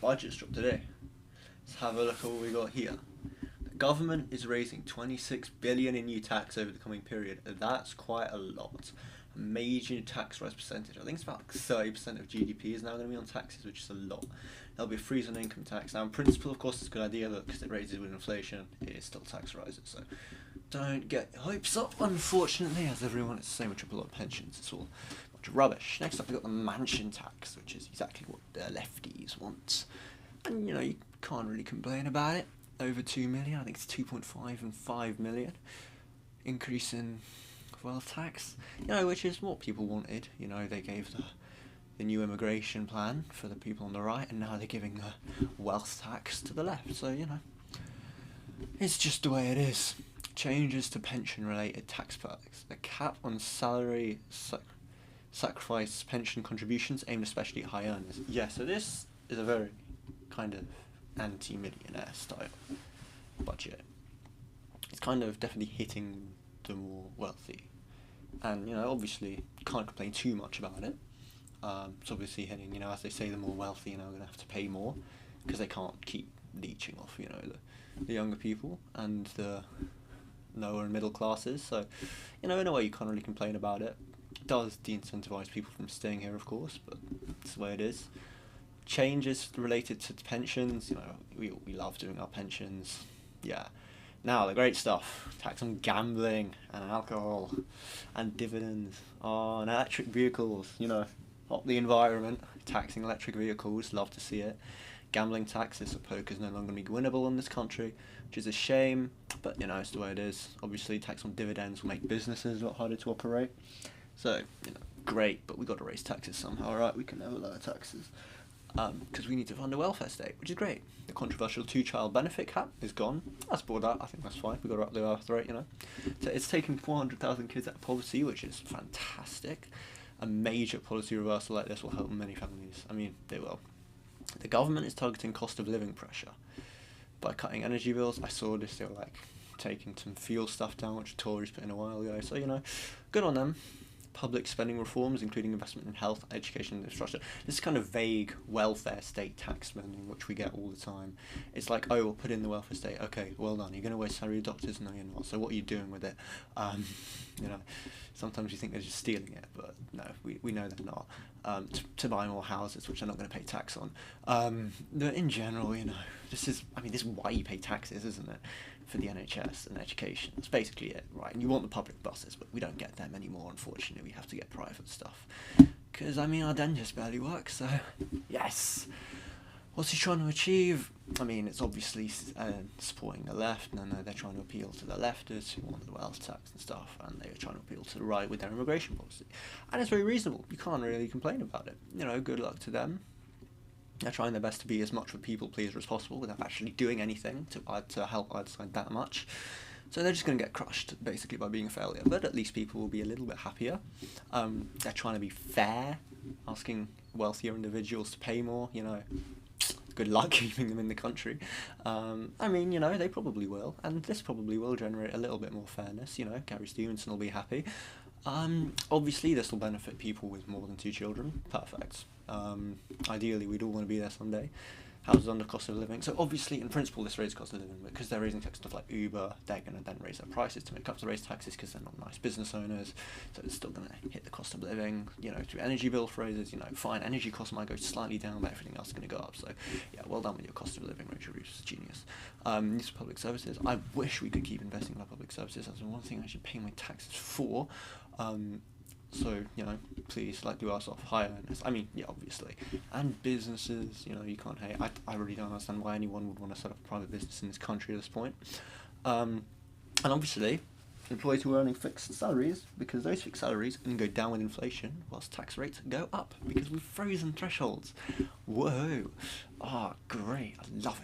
budget's dropped today. Let's have a look at what we got here. The government is raising 26 billion in new tax over the coming period. That's quite a lot. A major tax rise percentage. I think it's about 30% of GDP is now going to be on taxes, which is a lot. There'll be a freeze on income tax. Now, in principle, of course, it's a good idea, but because it raises with inflation, it is still tax rises. So don't get hopes up, unfortunately, as everyone is saying with triple lot of pensions. It's all a bunch of rubbish. Next up, we've got the mansion tax, which is exactly what the lefties want. And, you can't really complain about it. Over 2 million, I think it's 2.5 and 5 million. Increase in wealth tax, which is what people wanted. They gave the new immigration plan for the people on the right, and now they're giving the wealth tax to the left. So, it's just the way it is. Changes to pension-related tax perks. The cap on salary sacrifice pension contributions aimed especially at high earners. Yeah, so this is a very kind of anti-millionaire style budget. It's kind of definitely hitting the more wealthy. And, obviously, can't complain too much about it. It's obviously hitting, as they say, the more wealthy, are going to have to pay more because they can't keep leeching off, the younger people and the lower and middle classes. So, in a way, you can't really complain about it. It does de-incentivise people from staying here, of course, but it's the way it is. Changes related to pensions, we love doing our pensions. Yeah. Now, the great stuff, tax on gambling and alcohol and dividends on electric vehicles, help the environment, taxing electric vehicles, love to see it. Gambling taxes, so poker is no longer going to be winnable in this country, which is a shame, but, it's the way it is. Obviously, tax on dividends will make businesses a lot harder to operate. So, great, but we've got to raise taxes somehow, right? We can never lower taxes. Because we need to fund a welfare state, which is great. The controversial 2-child benefit cap is gone. That's brought out. I think that's fine. We've got to up the birth rate, So it's taking 400,000 kids out of poverty, which is fantastic. A major policy reversal like this will help many families. I mean, they will. The government is targeting cost of living pressure by cutting energy bills. I saw this. They were taking some fuel stuff down, which the Tories put in a while ago. So, good on them. Public spending reforms, including investment in health, education and infrastructure. This is kind of vague welfare state tax spending, which we get all the time. It's like, oh, we'll put in the welfare state. Okay, well done. You're going to waste salary of doctors? No, you're not. So what are you doing with it? Sometimes you think they're just stealing it, but no, we know they're not. To buy more houses, which they're not going to pay tax on. But in general, this is why you pay taxes, isn't it? For the NHS and education. That's basically it, right? And you want the public buses, but we don't get them anymore, unfortunately. We have to get private stuff. Because, our dentist barely works, so yes. What's he trying to achieve? It's obviously supporting the left, and I know they're trying to appeal to the leftists who want the wealth tax and stuff, and they're trying to appeal to the right with their immigration policy. And it's very reasonable. You can't really complain about it. Good luck to them. They're trying their best to be as much of a people pleaser as possible without actually doing anything to help either side that much. So they're just going to get crushed, basically, by being a failure. But at least people will be a little bit happier. They're trying to be fair, asking wealthier individuals to pay more, Good luck keeping them in the country. They probably will. And this probably will generate a little bit more fairness. Gary Stevenson will be happy. Obviously, this will benefit people with more than 2 children. Perfect. Ideally, we'd all want to be there someday. Houses under cost of living. So obviously, in principle, this raises cost of living, but because they're raising taxes stuff like Uber, they're going to then raise their prices to make up to raise taxes because they're not nice business owners. So it's still going to hit the cost of living. Through energy bill raises. Fine, energy costs might go slightly down, but everything else is going to go up. So yeah, well done with your cost of living, Rachel Reeves, genius. Use of public services. I wish we could keep investing in our public services. That's one thing I should pay my taxes for. So, please, do us off higher earners. Obviously. And businesses, you can't hate. I really don't understand why anyone would want to set up a private business in this country at this point. And obviously, employees who are earning fixed salaries, because those fixed salaries can go down with inflation, whilst tax rates go up, because we've frozen thresholds. Whoa. Great. I love it.